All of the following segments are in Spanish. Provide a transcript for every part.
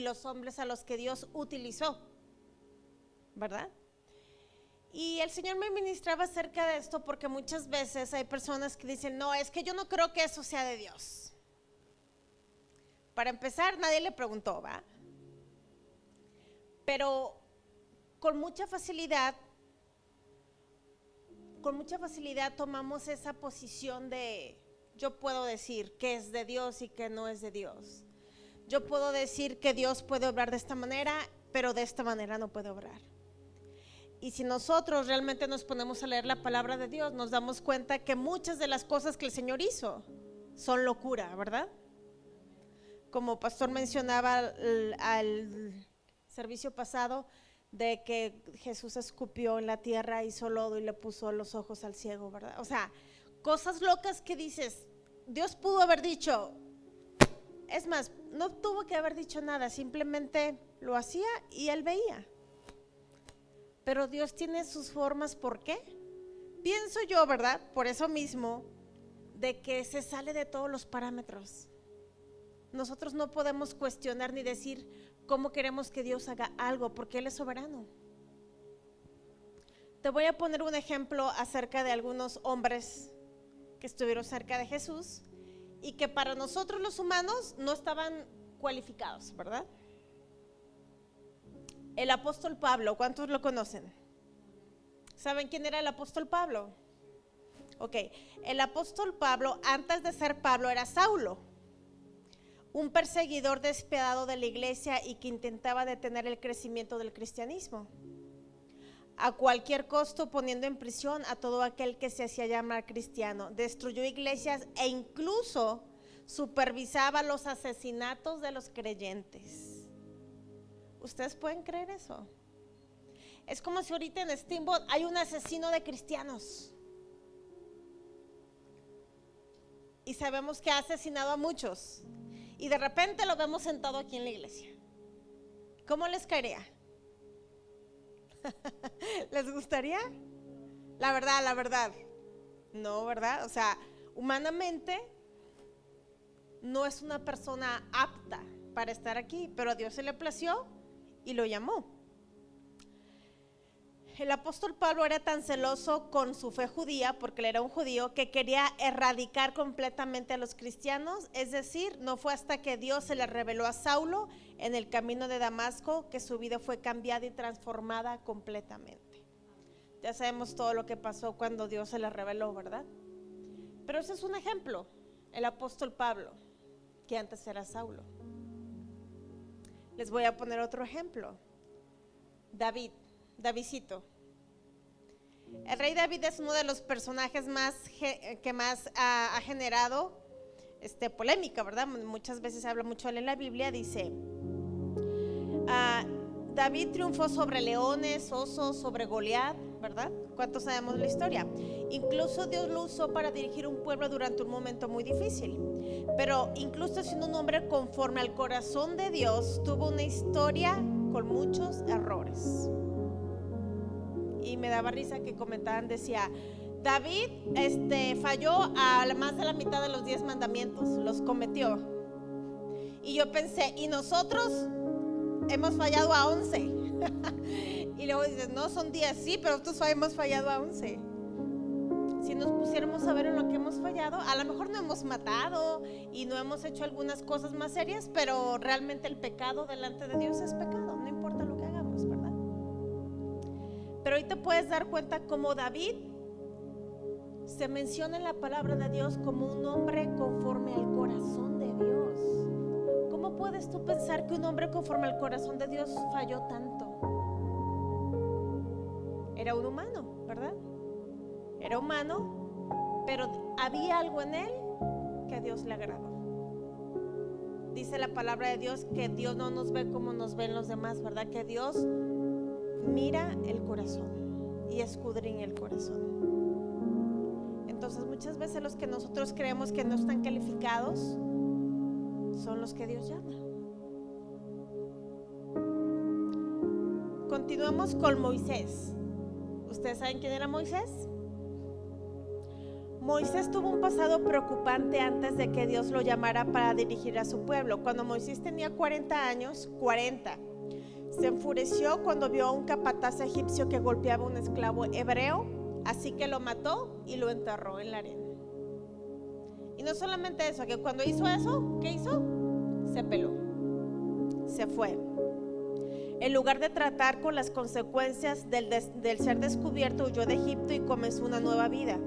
los hombres a los que Dios utilizó, ¿verdad? Y el Señor me ministraba acerca de esto porque muchas veces hay personas que dicen, no, es que yo no creo que eso sea de Dios. Para empezar, nadie le preguntó, ¿va? Pero con mucha facilidad tomamos esa posición de yo puedo decir que es de Dios y que no es de Dios. Yo puedo decir que Dios puede obrar de esta manera, pero de esta manera no puede obrar. Y si nosotros realmente nos ponemos a leer la palabra de Dios, nos damos cuenta que muchas de las cosas que el Señor hizo son locura, ¿verdad? Como pastor mencionaba al servicio pasado, de que Jesús escupió en la tierra, hizo lodo y le puso los ojos al ciego, ¿verdad? O sea, cosas locas que dices, Dios pudo haber dicho, es más, no tuvo que haber dicho nada, simplemente lo hacía y él veía. Pero Dios tiene sus formas, ¿por qué? Pienso yo, ¿verdad? Por eso mismo, de que se sale de todos los parámetros. Nosotros no podemos cuestionar ni decir cómo queremos que Dios haga algo, porque Él es soberano. Te voy a poner un ejemplo acerca de algunos hombres que estuvieron cerca de Jesús y que para nosotros los humanos no estaban cualificados, ¿verdad? El apóstol Pablo, ¿cuántos lo conocen? ¿Saben quién era el apóstol Pablo? Ok, el apóstol Pablo, antes de ser Pablo, era Saulo, un perseguidor despiadado de la iglesia y que intentaba detener el crecimiento del cristianismo a cualquier costo, poniendo en prisión a todo aquel que se hacía llamar cristiano. Destruyó iglesias e incluso supervisaba los asesinatos de los creyentes. ¿Ustedes pueden creer eso? Es como si ahorita en Steamboat hay un asesino de cristianos y sabemos que ha asesinado a muchos y de repente lo vemos sentado aquí en la iglesia. ¿Cómo les caería? ¿Les gustaría? La verdad, no, ¿verdad? O sea, humanamente no es una persona apta para estar aquí, pero a Dios se le plació y lo llamó. El apóstol Pablo era tan celoso con su fe judía, porque él era un judío, que quería erradicar completamente a los cristianos. Es decir, no fue hasta que Dios se le reveló a Saulo en el camino de Damasco que su vida fue cambiada y transformada completamente. Ya sabemos todo lo que pasó cuando Dios se le reveló, ¿verdad? Pero ese es un ejemplo, el apóstol Pablo, que antes era Saulo. Les voy a poner otro ejemplo. Davidcito. El rey David es uno de los personajes que más ha generado polémica, ¿verdad? Muchas veces se habla mucho de él en la Biblia. Dice, David triunfó sobre leones, osos, sobre Goliat, ¿verdad? ¿Cuántos sabemos la historia? Incluso Dios lo usó para dirigir un pueblo durante un momento muy difícil. Pero incluso siendo un hombre conforme al corazón de Dios, tuvo una historia con muchos errores. Y me daba risa que comentaban, decía, David falló a más de la mitad de los 10 mandamientos, los cometió. Y yo pensé, y nosotros hemos fallado a 11. Y luego dices, no, son 10, sí, pero nosotros hemos fallado a 11. Si nos pusiéramos a ver en lo que hemos fallado, a lo mejor no hemos matado y no hemos hecho algunas cosas más serias, pero realmente el pecado delante de Dios es pecado, no importa lo que hagamos, ¿verdad? Pero hoy te puedes dar cuenta como David se menciona en la palabra de Dios como un hombre conforme al corazón de Dios. ¿Cómo puedes tú pensar que un hombre conforme al corazón de Dios falló tanto? Era un humano, ¿verdad? Era humano, pero había algo en él que a Dios le agradó. Dice la palabra de Dios que Dios no nos ve como nos ven los demás, ¿verdad? Que Dios mira el corazón y escudriña el corazón. Entonces muchas veces los que nosotros creemos que no están calificados son los que Dios llama. Continuamos con Moisés. ¿Ustedes saben quién era Moisés? Moisés tuvo un pasado preocupante antes de que Dios lo llamara para dirigir a su pueblo. Cuando Moisés tenía 40 años, se enfureció cuando vio a un capataz egipcio que golpeaba a un esclavo hebreo, así que lo mató y lo enterró en la arena. Y no solamente eso, que cuando hizo eso, ¿qué hizo? Se peló, se fue. En lugar de tratar con las consecuencias del ser descubierto, huyó de Egipto y comenzó una nueva vida.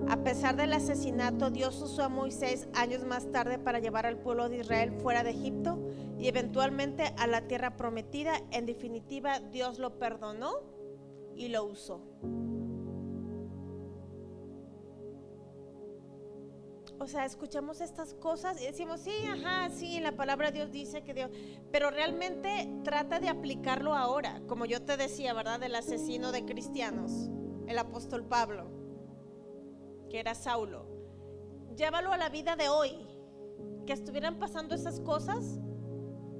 A pesar del asesinato, Dios usó a Moisés años más tarde para llevar al pueblo de Israel fuera de Egipto y eventualmente a la tierra prometida. En definitiva, Dios lo perdonó y lo usó. O sea, escuchamos estas cosas y decimos, sí, ajá, sí, la palabra de Dios dice que Dios, pero realmente trata de aplicarlo ahora, como yo te decía, ¿verdad? Del asesino de cristianos, el apóstol Pablo, que era Saulo. Llévalo a la vida de hoy, que estuvieran pasando esas cosas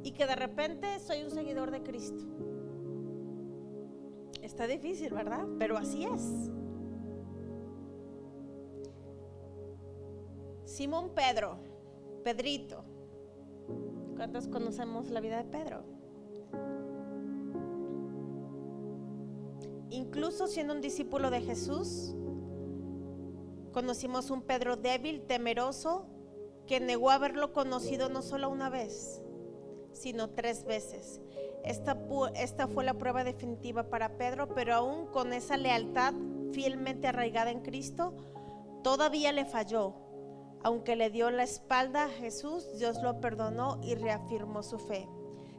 y que de repente soy un seguidor de Cristo. Está difícil, ¿verdad? Pero así es. Simón Pedro, Pedrito. ¿Cuántos conocemos la vida de Pedro? Incluso siendo un discípulo de Jesús, conocimos un Pedro débil, temeroso, que negó haberlo conocido no solo una vez, sino 3 veces. Esta fue la prueba definitiva para Pedro, pero aún con esa lealtad fielmente arraigada en Cristo, todavía le falló. Aunque le dio la espalda a Jesús, Dios lo perdonó y reafirmó su fe.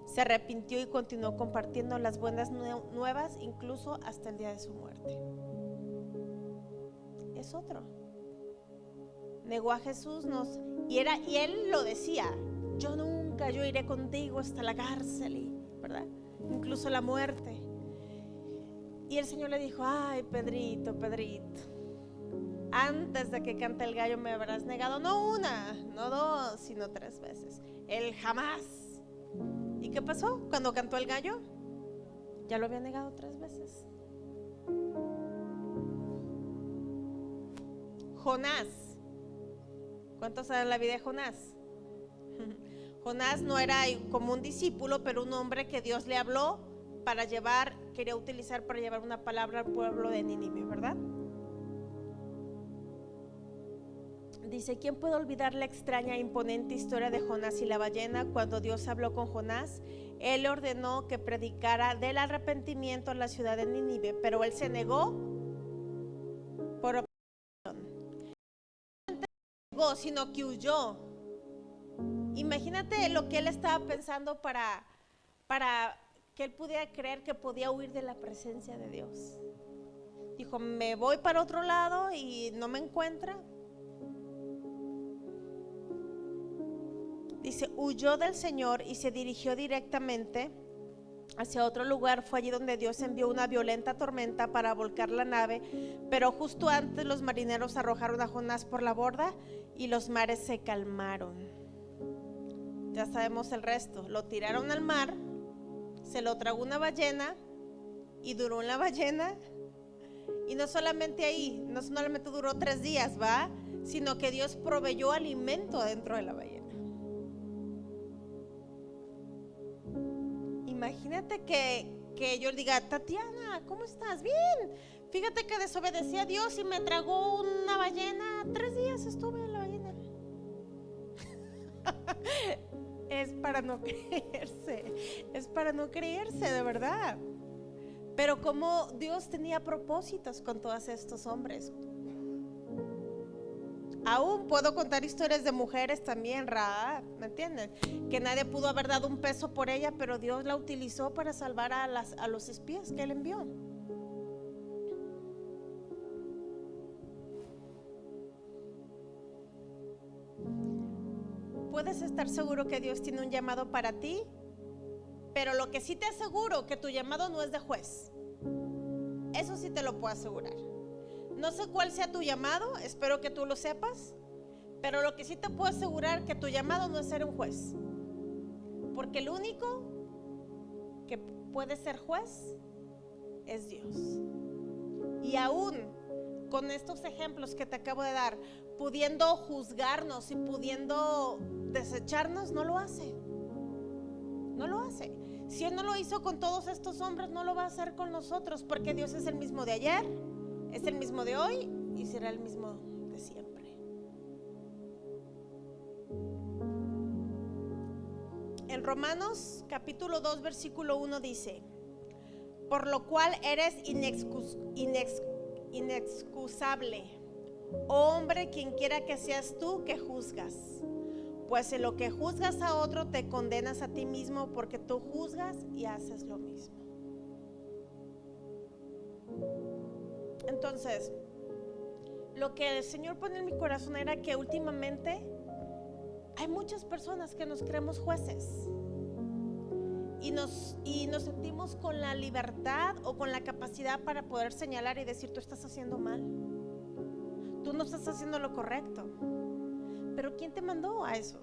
Se arrepintió y continuó compartiendo las buenas nuevas, incluso hasta el día de su muerte. Es otro. Negó a Jesús y él lo decía: yo iré contigo hasta la cárcel, ¿verdad? Incluso la muerte. Y el Señor le dijo: ay, Pedrito, antes de que cante el gallo me habrás negado, no una, no 2, sino 3 veces. Él jamás. ¿Y qué pasó? Cuando cantó el gallo, ya lo había negado 3 veces. Jonás. ¿Cuántos saben la vida de Jonás? Jonás no era como un discípulo, pero un hombre que Dios le habló quería utilizar para llevar una palabra al pueblo de Nínive, ¿verdad? Dice: ¿quién puede olvidar la extraña e imponente historia de Jonás y la ballena? Cuando Dios habló con Jonás, él le ordenó que predicara del arrepentimiento en la ciudad de Nínive, pero él se negó por oposición. No negó, sino que huyó. Imagínate lo que él estaba pensando para que él pudiera creer que podía huir de la presencia de Dios. Dijo: me voy para otro lado y no me encuentra. Dice: huyó del Señor y se dirigió directamente hacia otro lugar. Fue allí donde Dios envió una violenta tormenta para volcar la nave, pero justo antes los marineros arrojaron a Jonás por la borda y los mares se calmaron. Ya sabemos el resto. Lo tiraron al mar, se lo tragó una ballena y duró en la ballena. Y no solamente ahí, no solamente duró 3 días, ¿va? Sino que Dios proveyó alimento dentro de la ballena. Imagínate que yo diga: Tatiana, ¿cómo estás? Bien. Fíjate que desobedecí a Dios y me tragó una ballena. 3 días estuve en la ballena. Es para no creerse, de verdad. Pero como Dios tenía propósitos con todos estos hombres. Aún puedo contar historias de mujeres también, Rahab, ¿me entienden? Que nadie pudo haber dado un peso por ella, pero Dios la utilizó para salvar a los espías que él envió. Puedes estar seguro que Dios tiene un llamado para ti, pero lo que sí te aseguro, que tu llamado no es de juez. Eso sí te lo puedo asegurar. No sé cuál sea tu llamado, espero que tú lo sepas, pero lo que sí te puedo asegurar, que tu llamado no es ser un juez, porque el único que puede ser juez es Dios. Y aún con estos ejemplos que te acabo de dar, pudiendo juzgarnos y pudiendo desecharnos, no lo hace. No lo hace. Si Él no lo hizo con todos estos hombres, no lo va a hacer con nosotros, porque Dios es el mismo de ayer, es el mismo de hoy y será el mismo de siempre. En Romanos capítulo 2 versículo 1 dice: por lo cual eres inexcusable, oh hombre, quien quiera que seas tú que juzgas. Pues en lo que juzgas a otro te condenas a ti mismo, porque tú juzgas y haces lo mismo. Entonces, lo que el Señor pone en mi corazón era que últimamente hay muchas personas que nos creemos jueces y nos sentimos con la libertad o con la capacidad para poder señalar y decir: tú estás haciendo mal, tú no estás haciendo lo correcto. Pero ¿quién te mandó a eso?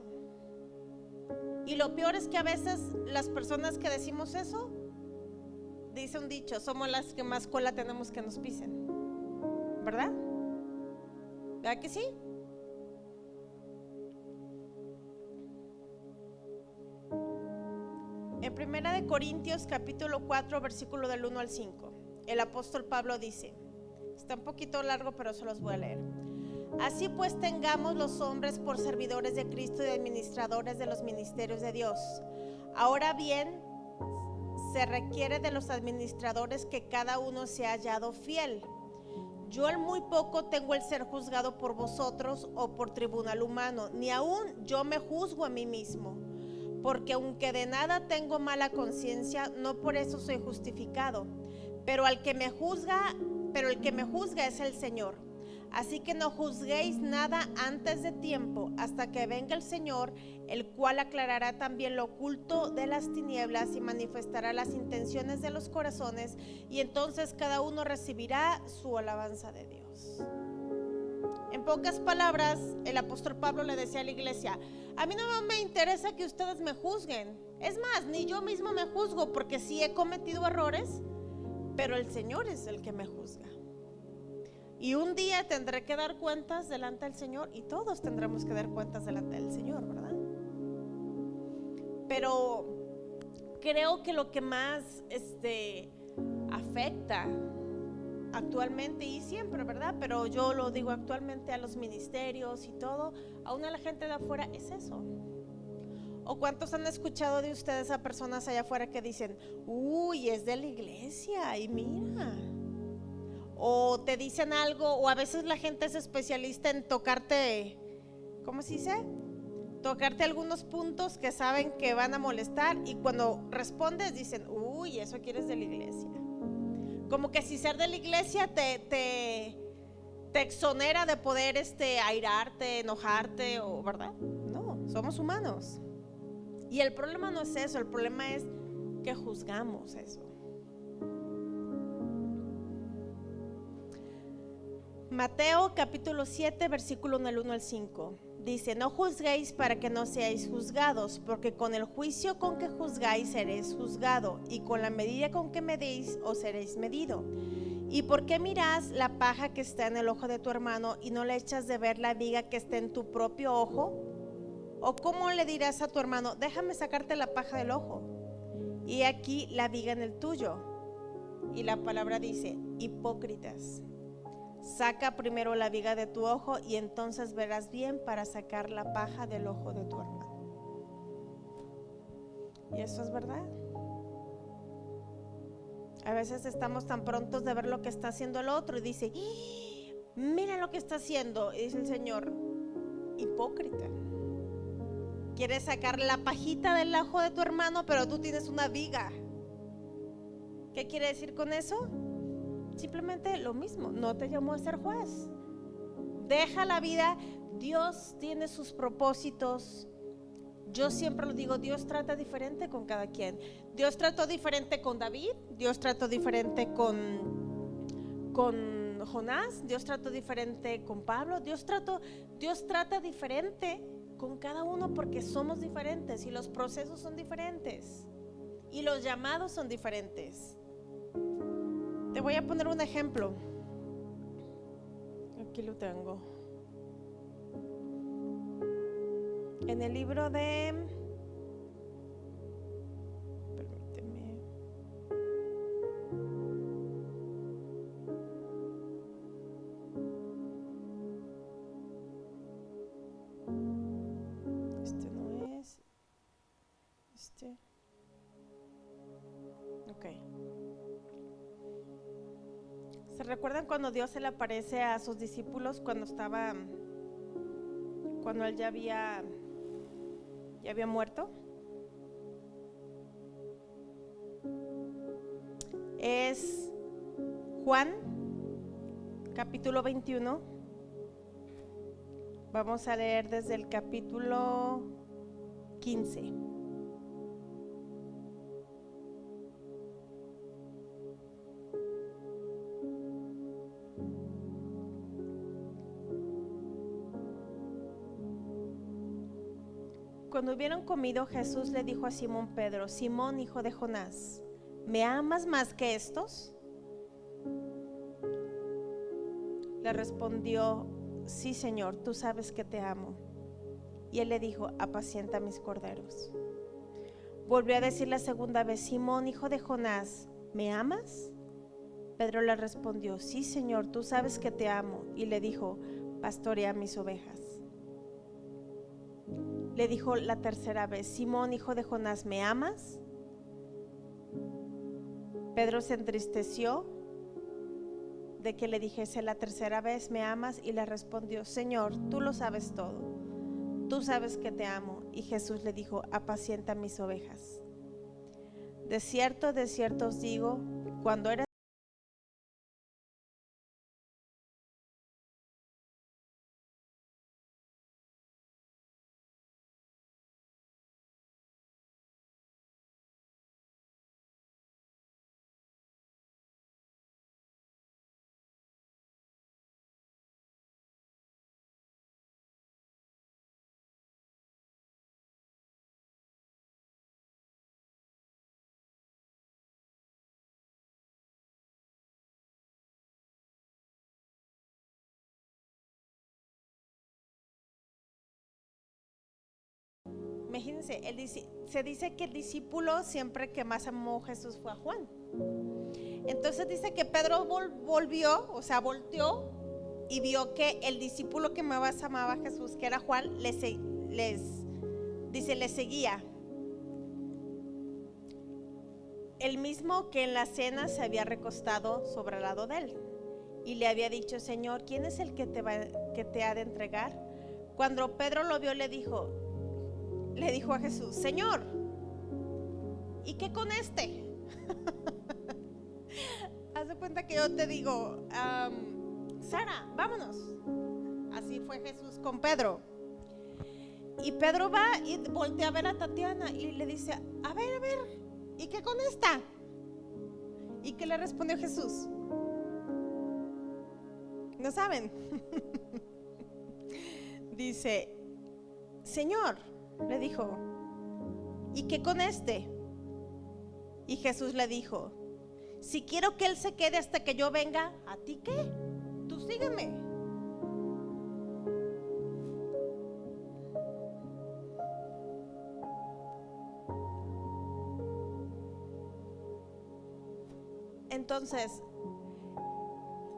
Y lo peor es que a veces las personas que decimos eso, dice un dicho, somos las que más cola tenemos que nos pisen, ¿verdad? ¿Verdad que sí? En 1 Corintios capítulo 4 versículo del 1 al 5, el apóstol Pablo dice, está un poquito largo pero se los voy a leer: así pues tengamos los hombres por servidores de Cristo y administradores de los ministerios de Dios. Ahora bien, se requiere de los administradores que cada uno sea hallado fiel. Yo en muy poco tengo el ser juzgado por vosotros o por tribunal humano, ni aún yo me juzgo a mí mismo. Porque aunque de nada tengo mala conciencia, no por eso soy justificado. Pero el que me juzga es el Señor. Así que no juzguéis nada antes de tiempo, hasta que venga el Señor, el cual aclarará también lo oculto de las tinieblas y manifestará las intenciones de los corazones, y entonces cada uno recibirá su alabanza de Dios. En pocas palabras, el apóstol Pablo le decía a la iglesia: a mí no me interesa que ustedes me juzguen. Es más, ni yo mismo me juzgo, porque sí he cometido errores, pero el Señor es el que me juzga. Y un día tendré que dar cuentas delante del Señor, y todos tendremos que dar cuentas delante del Señor, ¿verdad? Pero creo que lo que más afecta actualmente y siempre, ¿verdad? Pero yo lo digo actualmente, a los ministerios y todo, aún a la gente de afuera, es eso. ¿O cuántos han escuchado de ustedes a personas allá afuera que dicen: uy, es de la iglesia y mira? O te dicen algo, o a veces la gente es especialista en tocarte, ¿cómo se dice? Tocarte algunos puntos que saben que van a molestar, y cuando respondes dicen: uy, eso quieres de la iglesia. Como que si ser de la iglesia te exonera de poder airarte, enojarte, o ¿verdad? No, somos humanos. Y el problema no es eso, el problema es que juzgamos eso. Mateo capítulo 7 versículo del 1 al 5 dice: no juzguéis para que no seáis juzgados, porque con el juicio con que juzgáis seréis juzgado, y con la medida con que medéis os seréis medido. ¿Y por qué mirás la paja que está en el ojo de tu hermano y no le echas de ver la viga que está en tu propio ojo? ¿O cómo le dirás a tu hermano: déjame sacarte la paja del ojo, y aquí la viga en el tuyo? Y la palabra dice: hipócritas, saca primero la viga de tu ojo, y entonces verás bien para sacar la paja del ojo de tu hermano. Y eso es verdad. A veces estamos tan prontos de ver lo que está haciendo el otro y dice: mira lo que está haciendo. Y dice el Señor: hipócrita, quieres sacar la pajita del ojo de tu hermano, pero tú tienes una viga. ¿Qué quiere decir con eso? Simplemente lo mismo, no te llamó a ser juez. Deja la vida, Dios tiene sus propósitos. Yo siempre lo digo, Dios trata diferente con cada quien. Dios trató diferente con David, Dios trató diferente con Jonás, Dios trató diferente con Pablo, Dios trata diferente con cada uno, porque somos diferentes y los procesos son diferentes y los llamados son diferentes. Te voy a poner un ejemplo. Aquí lo tengo. En el libro de... Permíteme. Este no es. Este. Ok. ¿Se recuerdan cuando Dios se le aparece a sus discípulos cuando él ya había muerto? Es Juan, capítulo 21. Vamos a leer desde el capítulo 15. Cuando hubieron comido, Jesús le dijo a Simón Pedro: Simón, hijo de Jonás, ¿me amas más que estos? Le respondió: sí, Señor, tú sabes que te amo. Y él le dijo: apacienta mis corderos. Volvió a decir la segunda vez: Simón, hijo de Jonás, ¿me amas? Pedro le respondió: sí, Señor, tú sabes que te amo. Y le dijo: pastorea mis ovejas. Le dijo la tercera vez: Simón, hijo de Jonás, ¿me amas? Pedro se entristeció de que le dijese la tercera vez: ¿me amas? Y le respondió: Señor, tú lo sabes todo, tú sabes que te amo. Y Jesús le dijo: apacienta mis ovejas. De cierto os digo, cuando eres imagínense, se dice que el discípulo siempre que más amó Jesús fue a Juan. Entonces dice que Pedro volteó y vio que el discípulo que más amaba a Jesús, que era Juan, le seguía. El mismo que en la cena se había recostado sobre el lado de él y le había dicho: Señor, ¿quién es el que te ha de entregar? Cuando Pedro lo vio, le dijo a Jesús: Señor, ¿y qué con este? Haz de cuenta que yo te digo: Sara, vámonos. Así fue Jesús con Pedro. Y Pedro va y voltea a ver a Tatiana y le dice: a ver, ¿y qué con esta? ¿Y qué le respondió Jesús? ¿No saben? Dice: Señor, le dijo, ¿y qué con este? Y Jesús le dijo: si quiero que él se quede hasta que yo venga, ¿a ti qué? Tú sígueme. Entonces,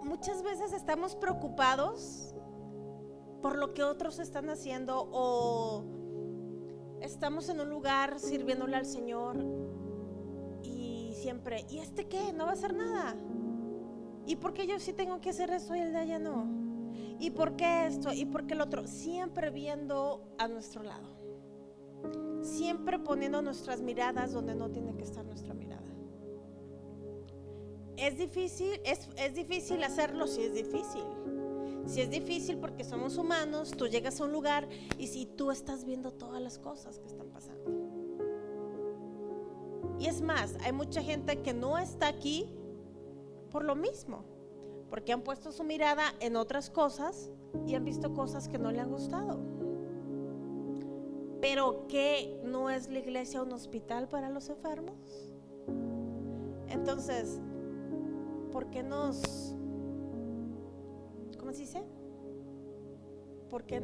muchas veces estamos preocupados por lo que otros están haciendo, o estamos en un lugar sirviéndole al Señor y siempre: ¿y este qué? No va a hacer nada. ¿Y por qué yo sí tengo que hacer eso y el de allá no? ¿Y por qué esto? ¿Y por qué el otro? Siempre viendo a nuestro lado, siempre poniendo nuestras miradas donde no tiene que estar nuestra mirada. Es difícil hacerlo. Sí, es difícil. Si es difícil porque somos humanos. Tú llegas a un lugar y si tú estás viendo todas las cosas que están pasando. Y es más, hay mucha gente que no está aquí por lo mismo, porque han puesto su mirada en otras cosas y han visto cosas que no le han gustado. Pero ¿qué no es la iglesia un hospital para los enfermos? Entonces, ¿por qué ¿cómo se dice? ¿por qué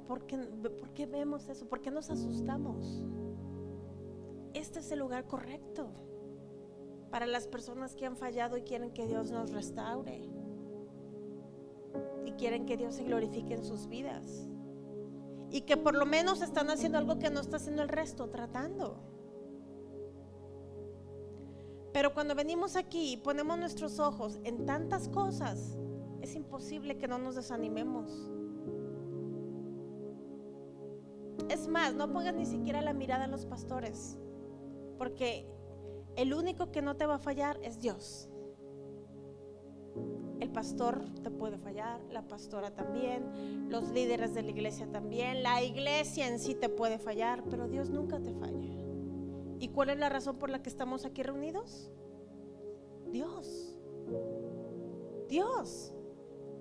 ¿por qué vemos eso? ¿Por qué nos asustamos? Este es el lugar correcto para las personas que han fallado y quieren que Dios nos restaure y quieren que Dios se glorifique en sus vidas, y que por lo menos están haciendo algo que no está haciendo el resto, tratando. Pero cuando venimos aquí y ponemos nuestros ojos en tantas cosas, es imposible que no nos desanimemos. Es más, no pongas ni siquiera la mirada en los pastores, porque el único que no te va a fallar es Dios. El pastor te puede fallar, la pastora también, los líderes de la iglesia también, la iglesia en sí te puede fallar, pero Dios nunca te falla. ¿Y cuál es la razón por la que estamos aquí reunidos? Dios.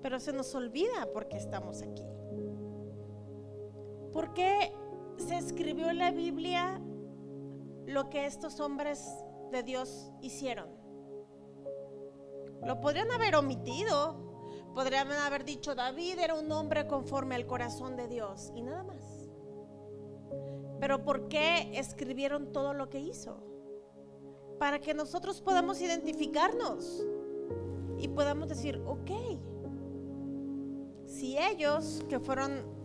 Pero se nos olvida por qué estamos aquí. ¿Por qué se escribió en la Biblia lo que estos hombres de Dios hicieron? Lo podrían haber omitido, podrían haber dicho: David era un hombre conforme al corazón de Dios, y nada más. Pero ¿por qué escribieron todo lo que hizo? Para que nosotros podamos identificarnos y podamos decir: ok, si ellos, que fueron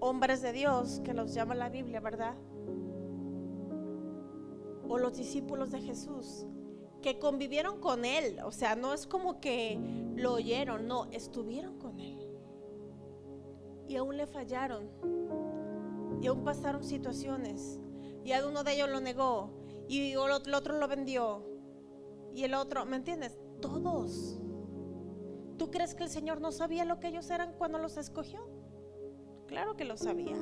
hombres de Dios, que los llama la Biblia, ¿verdad? O los discípulos de Jesús, que convivieron con Él, o sea, no es como que lo oyeron, no, estuvieron con Él, y aún le fallaron, y aún pasaron situaciones, y a uno de ellos lo negó, y el otro lo vendió, y el otro, ¿me entiendes? Todos. ¿Tú crees que el Señor no sabía lo que ellos eran cuando los escogió? Claro que lo sabía,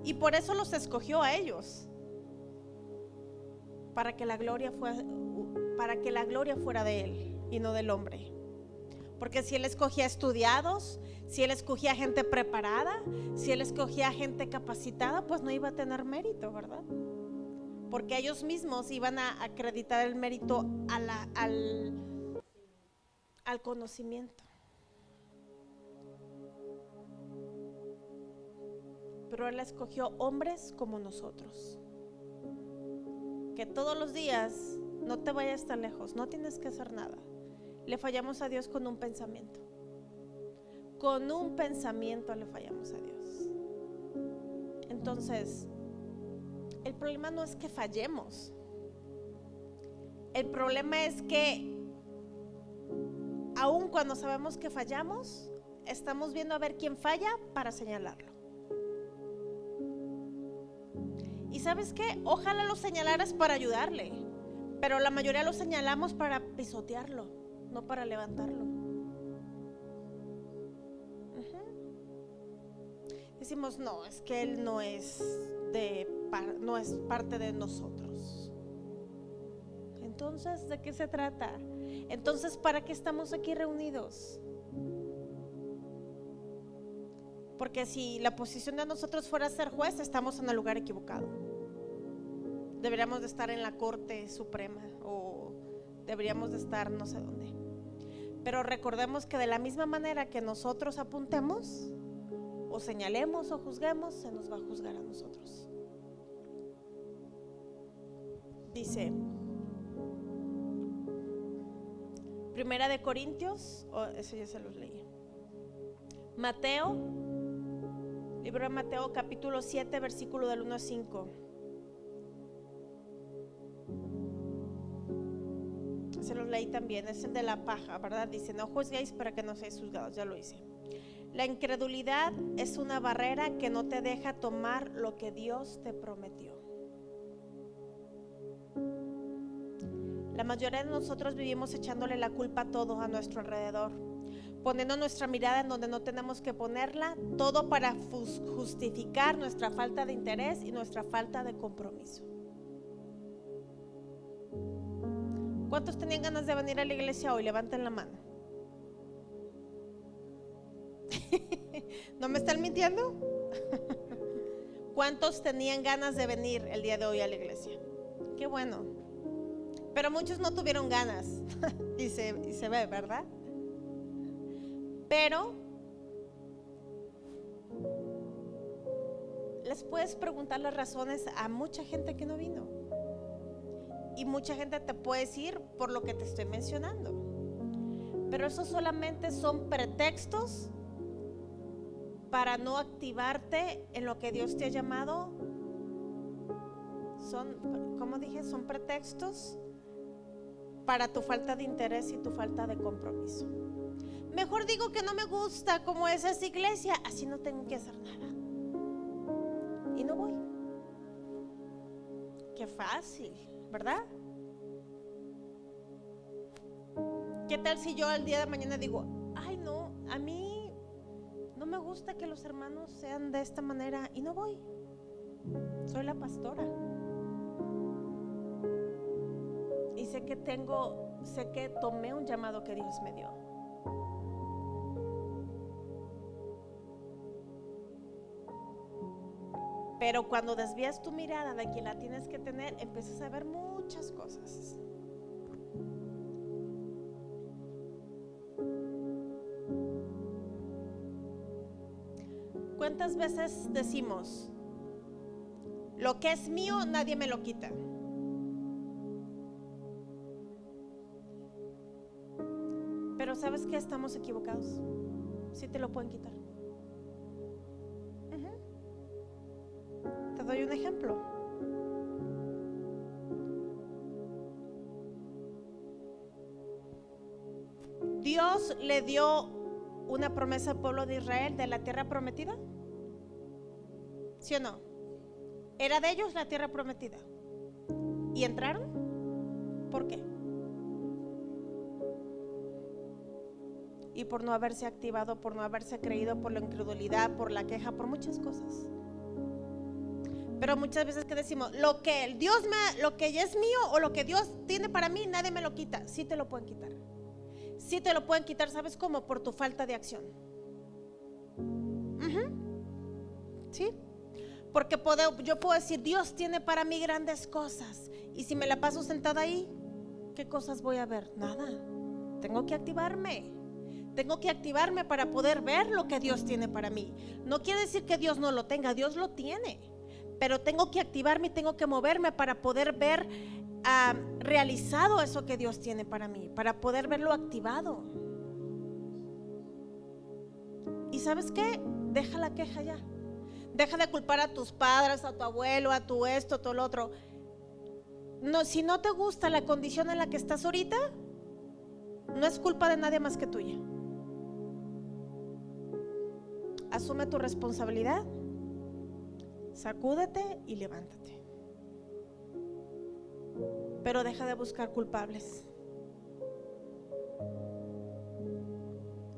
y por eso los escogió a ellos, para que la gloria fuera de Él y no del hombre. Porque si Él escogía estudiados, si Él escogía gente preparada, si Él escogía gente capacitada, pues no iba a tener mérito, ¿verdad? Porque ellos mismos iban a acreditar el mérito al conocimiento. Pero Él escogió hombres como nosotros, que todos los días, no te vayas tan lejos, no tienes que hacer nada, le fallamos a Dios con un pensamiento. Con un pensamiento le fallamos a Dios. Entonces, el problema no es que fallemos, el problema es que aun cuando sabemos que fallamos, estamos viendo a ver quién falla para señalarlo. Y ¿sabes qué? Ojalá lo señalaras para ayudarle, pero la mayoría lo señalamos para pisotearlo, no para levantarlo. Decimos: no, es que él no es parte de nosotros. Entonces, ¿de qué se trata? Entonces, ¿para qué estamos aquí reunidos? Porque si la posición de nosotros fuera ser juez, estamos en el lugar equivocado. Deberíamos de estar en la Corte Suprema, o deberíamos de estar no sé dónde. Pero recordemos que de la misma manera que nosotros apuntemos, o señalemos o juzguemos, se nos va a juzgar a nosotros. Dice Primera de Corintios, eso ya se los leí. Mateo, libro de Mateo, capítulo 7, versículo del 1 al 5. Se los leí también, es el de la paja, ¿verdad? Dice: no juzguéis para que no seáis juzgados. Ya lo hice. La incredulidad es una barrera que no te deja tomar lo que Dios te prometió. La mayoría de nosotros vivimos echándole la culpa a todo a nuestro alrededor, poniendo nuestra mirada en donde no tenemos que ponerla, todo para justificar nuestra falta de interés y nuestra falta de compromiso. ¿Cuántos tenían ganas de venir a la iglesia hoy? Levanten la mano. ¿No me están mintiendo? ¿Cuántos tenían ganas de venir el día de hoy a la iglesia? Qué bueno. Pero muchos no tuvieron ganas y se ve, ¿verdad? Pero les puedes preguntar las razones a mucha gente que no vino. Y mucha gente te puede decir por lo que te estoy mencionando. Pero eso solamente son pretextos para no activarte en lo que Dios te ha llamado. Son, como dije, son pretextos para tu falta de interés y tu falta de compromiso. Mejor digo que no me gusta como es esa iglesia, así no tengo que hacer nada. Y no voy. Qué fácil, ¿verdad? ¿Qué tal si yo al día de mañana digo, ay no, a mí no me gusta que los hermanos sean de esta manera y no voy? Soy la pastora. Y sé que tomé un llamado que Dios me dio. Pero cuando desvías tu mirada de quien la tienes que tener, empiezas a ver muchas cosas. ¿Cuántas veces decimos, lo que es mío nadie me lo quita? Pero ¿sabes qué? Estamos equivocados. Sí te lo pueden quitar. Te doy un ejemplo. Dios le dio una promesa al pueblo de Israel de la tierra prometida. ¿Sí o no? Era de ellos la tierra prometida. ¿Y entraron? ¿Por qué? Y por no haberse activado, por no haberse creído, por la incredulidad, por la queja, por muchas cosas. Pero muchas veces que decimos, lo que ya es mío o lo que Dios tiene para mí, nadie me lo quita. Sí te lo pueden quitar. Sí te lo pueden quitar, ¿sabes cómo? Por tu falta de acción. ¿Sí? Porque yo puedo decir, Dios tiene para mí grandes cosas. Y si me la paso sentada ahí, ¿qué cosas voy a ver? Nada. Tengo que activarme. Tengo que activarme para poder ver lo que Dios tiene para mí. No quiere decir que Dios no lo tenga, Dios lo tiene. Pero tengo que activarme y tengo que moverme para poder ver realizado eso que Dios tiene para mí, para poder verlo activado. ¿Y sabes qué? Deja la queja ya. Deja de culpar a tus padres, a tu abuelo, a tu esto, a todo lo otro. No, si no te gusta la condición en la que estás ahorita, no es culpa de nadie más que tuya. Asume tu responsabilidad, sacúdete y levántate. Pero deja de buscar culpables,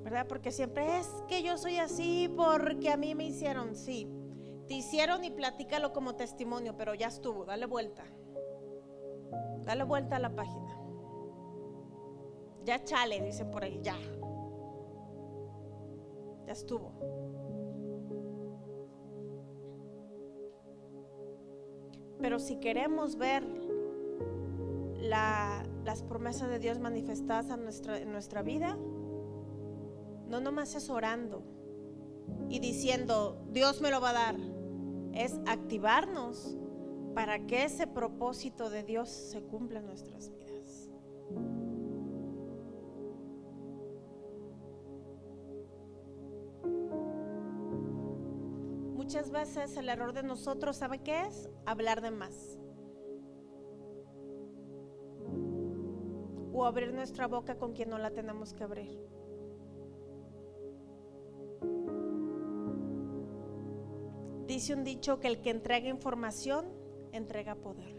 ¿verdad? Porque siempre es que yo soy así porque a mí me hicieron. Sí, te hicieron y platícalo como testimonio, pero ya estuvo, dale vuelta a la página. Ya chale, dicen por ahí, ya estuvo. Pero si queremos ver las promesas de Dios manifestadas en nuestra vida, no nomás es orando y diciendo Dios me lo va a dar, es activarnos para que ese propósito de Dios se cumpla en nuestras vidas. Muchas veces el error de nosotros, ¿sabe qué es? Hablar de más. O abrir nuestra boca con quien no la tenemos que abrir. Dice un dicho que el que entrega información, entrega poder.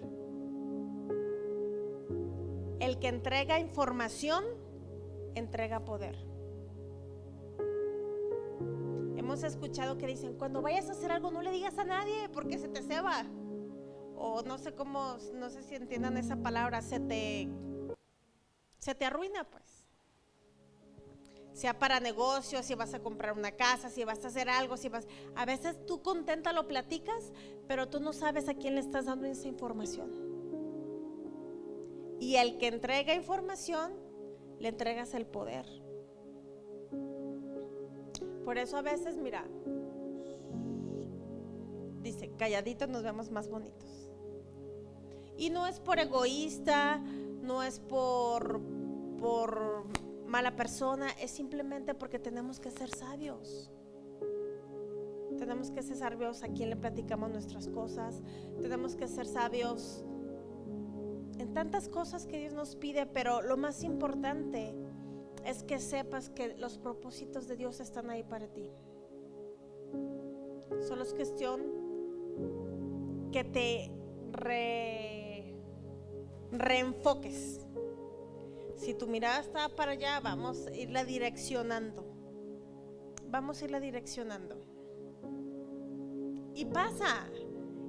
El que entrega información, entrega poder. Hemos escuchado que dicen, cuando vayas a hacer algo no le digas a nadie porque se te ceba. O no sé cómo, no sé si entiendan esa palabra, se te arruina, pues. Sea para negocios, si vas a comprar una casa, si vas a hacer algo, a veces tú contenta lo platicas, pero tú no sabes a quién le estás dando esa información. Y el que entrega información, le entregas el poder. Por eso a veces, mira, dice, calladitos nos vemos más bonitos. Y no es por egoísta, no es por mala persona, es simplemente porque tenemos que ser sabios. Tenemos que ser sabios a quien le platicamos nuestras cosas. Tenemos que ser sabios en tantas cosas que Dios nos pide, pero lo más importante es que sepas que los propósitos de Dios están ahí para ti. Solo es cuestión que te reenfoques. Si tu mirada está para allá, vamos a irla direccionando. Vamos a irla direccionando. Y pasa.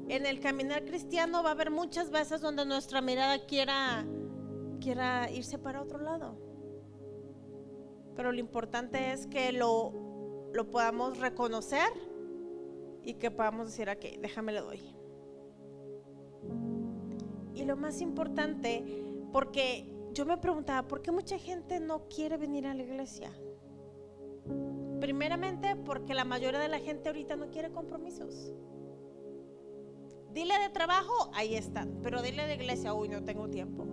En el caminar cristiano va a haber muchas veces donde nuestra mirada quiera irse para otro lado. Pero lo importante es que lo podamos reconocer y que podamos decir, ok, déjame le doy. Y lo más importante, porque yo me preguntaba, ¿por qué mucha gente no quiere venir a la iglesia? Primeramente, porque la mayoría de la gente ahorita no quiere compromisos. Dile de trabajo, ahí están, pero dile de iglesia, uy, no tengo tiempo.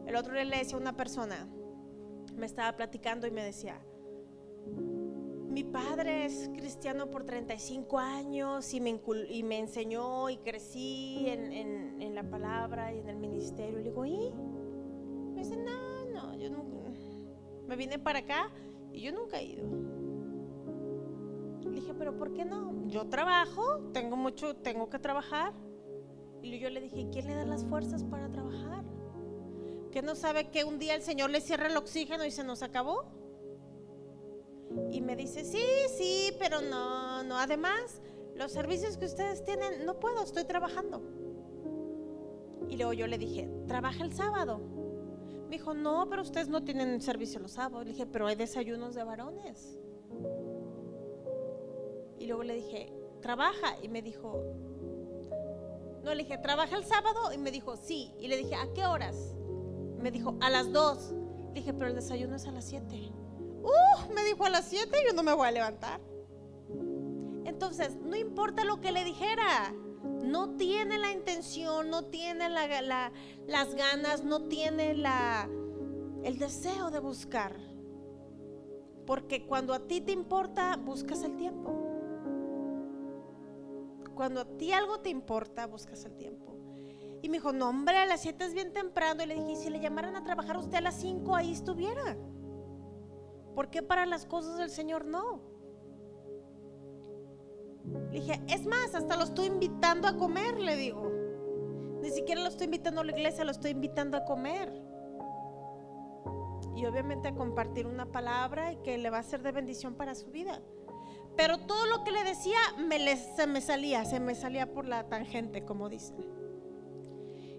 El otro día le decía a una persona, me estaba platicando y me decía, mi padre es cristiano por 35 años y me enseñó y crecí en la palabra y en el ministerio. Y le digo, ¿y? Me dice, no, yo nunca, me vine para acá y yo nunca he ido. Le dije, pero ¿por qué no? Yo trabajo, tengo que trabajar. Y yo le dije, ¿quién le da las fuerzas para trabajar? ¿Que no sabe que un día el Señor le cierra el oxígeno y se nos acabó? Y me dice, sí, pero no. Además, los servicios que ustedes tienen, no puedo, estoy trabajando. Y luego yo le dije, ¿trabaja el sábado? Me dijo, no, pero ustedes no tienen servicio los sábados. Le dije, pero hay desayunos de varones. Y luego le dije, ¿trabaja? Y me dijo, no, le dije, ¿trabaja el sábado? Y me dijo, sí. Y le dije, ¿a qué horas? Me dijo, a las 2. Le dije, pero el desayuno es a las 7. Me dijo, a las 7 yo no me voy a levantar. Entonces, no importa lo que le dijera, no tiene la intención, no tiene las ganas, no tiene el deseo de buscar. Porque cuando a ti te importa, buscas el tiempo. Cuando a ti algo te importa, buscas el tiempo. Y me dijo, no hombre, a las 7 es bien temprano. Y le dije, ¿y si le llamaran a trabajar a usted a las 5, ahí estuviera? ¿Por qué para las cosas del Señor no? Le dije, es más, hasta lo estoy invitando a comer, le digo. Ni siquiera lo estoy invitando a la iglesia, lo estoy invitando a comer. Y obviamente a compartir una palabra y que le va a ser de bendición para su vida. Pero todo lo que le decía se me salía por la tangente, como dicen.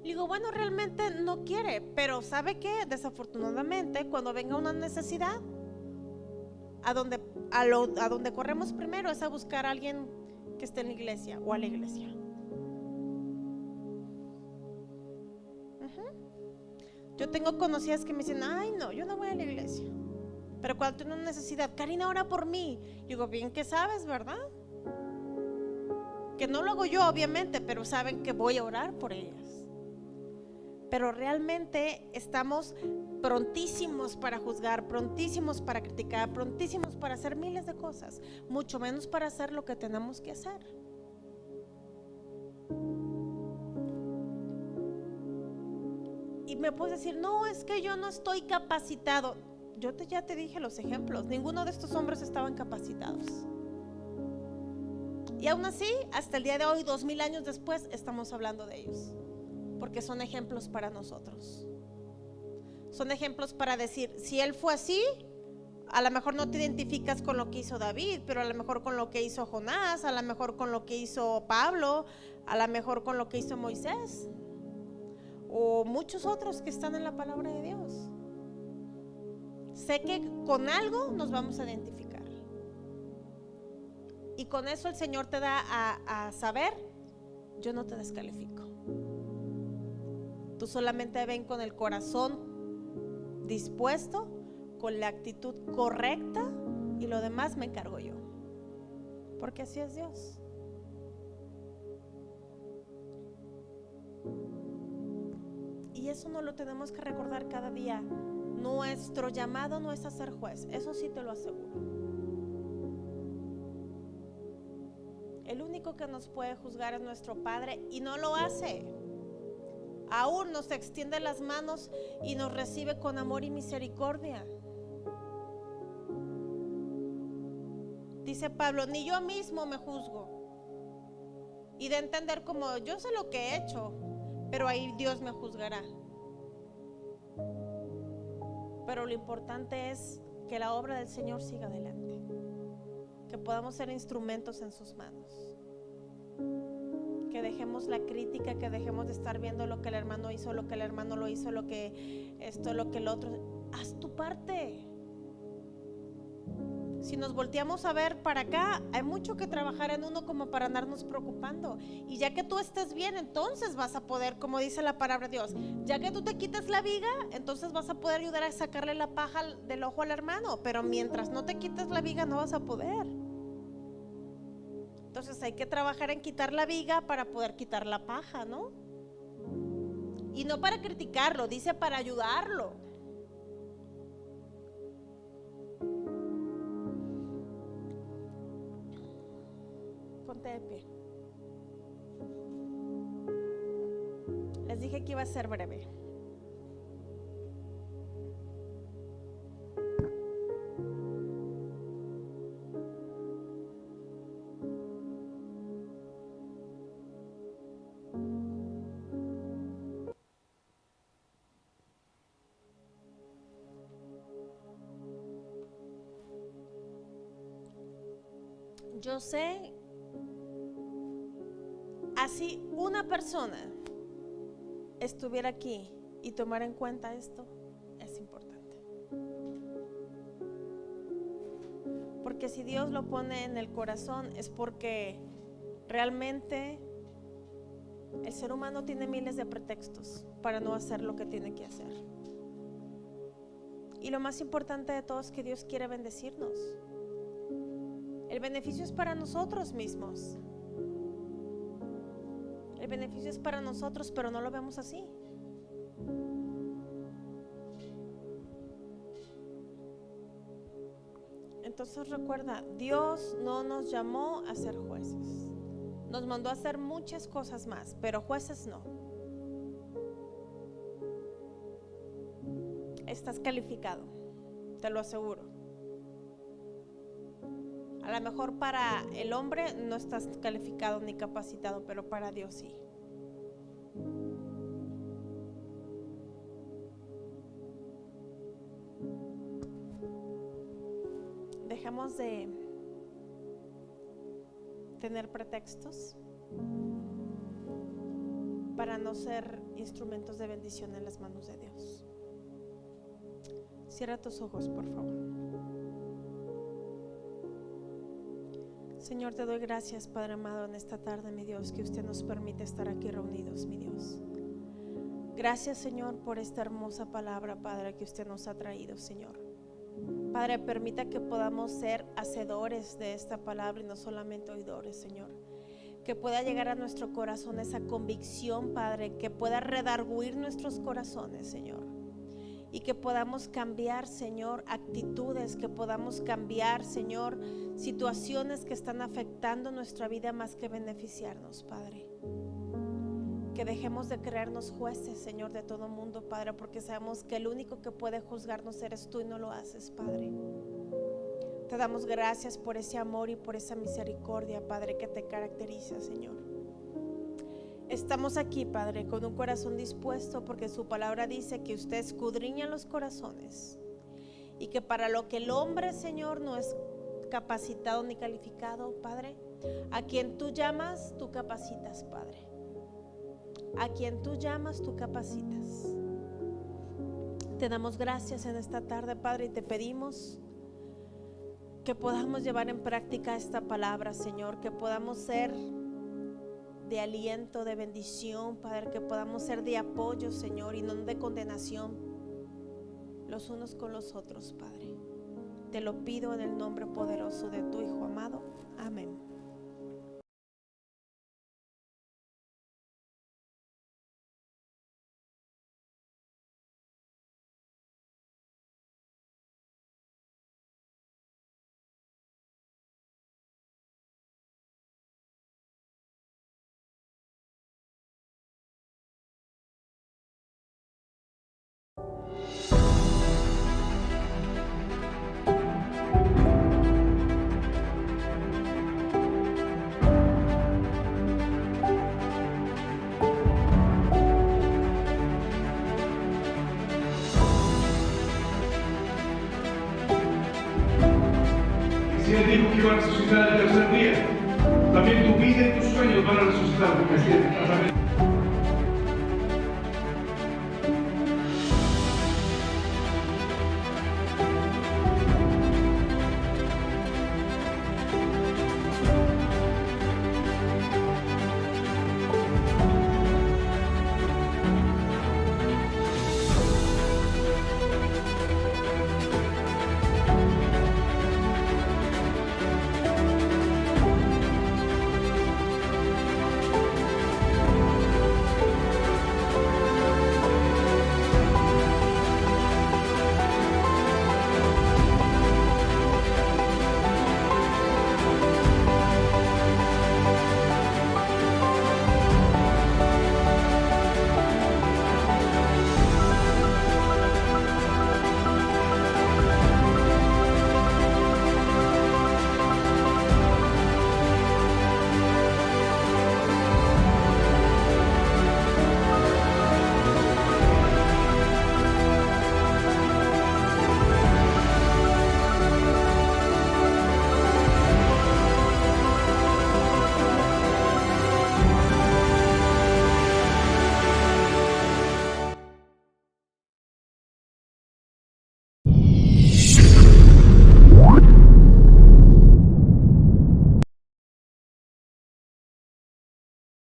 Le digo, bueno, realmente no quiere, pero ¿sabe qué? Desafortunadamente, cuando venga una necesidad, a donde corremos primero es a buscar a alguien que esté en la iglesia o a la iglesia. Yo tengo conocidas que me dicen, ay no, yo no voy a la iglesia. Pero cuando tengo una necesidad, Karina, ora por mí. Digo, bien que sabes, ¿verdad? Que no lo hago yo, obviamente, pero saben que voy a orar por ellas. Pero realmente estamos prontísimos para juzgar, prontísimos para criticar, prontísimos para hacer miles de cosas, mucho menos para hacer lo que tenemos que hacer. Y me puedes decir, no, es que yo no estoy capacitado. Ya te dije los ejemplos, ninguno de estos hombres estaban capacitados. Y aún así, hasta el día de hoy, 2000 años después, estamos hablando de ellos, porque son ejemplos para nosotros. Son ejemplos para decir, si él fue así, a lo mejor no te identificas con lo que hizo David, pero a lo mejor con lo que hizo Jonás, a lo mejor con lo que hizo Pablo, a lo mejor con lo que hizo Moisés, o muchos otros que están en la palabra de Dios. Sé que con algo nos vamos a identificar. Y con eso el Señor te da a saber, yo no te descalifico. Tú solamente ven con el corazón dispuesto, con la actitud correcta, y lo demás me encargo yo, porque así es Dios. Y eso no lo tenemos que recordar cada día. Nuestro llamado no es a ser juez, eso sí te lo aseguro. El único que nos puede juzgar es nuestro Padre, y no lo hace. Aún nos extiende las manos y nos recibe con amor y misericordia. Dice Pablo, ni yo mismo me juzgo. Y de entender como yo sé lo que he hecho, pero ahí Dios me juzgará. Pero lo importante es que la obra del Señor siga adelante, que podamos ser instrumentos en sus manos, que dejemos la crítica, que dejemos de estar viendo lo que el hermano hizo, lo que el hermano lo hizo, lo que esto, lo que el otro. Haz tu parte. Si nos volteamos a ver para acá, hay mucho que trabajar en uno como para andarnos preocupando. Y ya que tú estés bien, entonces vas a poder, como dice la palabra de Dios, ya que tú te quites la viga, entonces vas a poder ayudar a sacarle la paja del ojo al hermano. Pero mientras no te quites la viga, no vas a poder. Entonces hay que trabajar en quitar la viga para poder quitar la paja, ¿no? Y no para criticarlo, dice para ayudarlo. Ponte de pie. Les dije que iba a ser breve. Yo sé, así una persona estuviera aquí y tomara en cuenta esto, es importante. Porque si Dios lo pone en el corazón es porque realmente el ser humano tiene miles de pretextos para no hacer lo que tiene que hacer. Y lo más importante de todo es que Dios quiere bendecirnos. El beneficio es para nosotros mismos. El beneficio es para nosotros, pero no lo vemos así. Entonces recuerda, Dios no nos llamó a ser jueces. Nos mandó a hacer muchas cosas más, pero jueces no. Estás calificado, te lo aseguro. A lo mejor para el hombre no estás calificado ni capacitado, pero para Dios sí. Dejemos de tener pretextos para no ser instrumentos de bendición en las manos de Dios. Cierra tus ojos, por favor. Señor, te doy gracias, Padre amado, en esta tarde, mi Dios, que usted nos permite estar aquí reunidos, mi Dios. Gracias, Señor, por esta hermosa palabra, Padre, que usted nos ha traído, Señor. Padre, permita que podamos ser hacedores de esta palabra y no solamente oidores, Señor. Que pueda llegar a nuestro corazón esa convicción, Padre, que pueda redarguir nuestros corazones, Señor. Y que podamos cambiar, Señor, actitudes, que podamos cambiar, Señor, situaciones que están afectando nuestra vida más que beneficiarnos, Padre. Que dejemos de creernos jueces, Señor, de todo mundo, Padre, porque sabemos que el único que puede juzgarnos eres tú y no lo haces, Padre. Te damos gracias por ese amor y por esa misericordia, Padre, que te caracteriza, Señor. Estamos aquí, Padre, con un corazón dispuesto, porque su palabra dice que usted escudriña los corazones y que para lo que el hombre, Señor, no es capacitado ni calificado, Padre, a quien tú llamas, tú capacitas, Padre. A quien tú llamas, tú capacitas. Te damos gracias en esta tarde, Padre, y te pedimos que podamos llevar en práctica esta palabra, Señor, que podamos ser de aliento, de bendición, Padre, que podamos ser de apoyo, Señor, y no de condenación los unos con los otros, Padre. Te lo pido en el nombre poderoso de tu Hijo amado. Amén. Si Él dijo que iba a resucitar el tercer día, también tu vida y tus sueños van a resucitar, porque así es.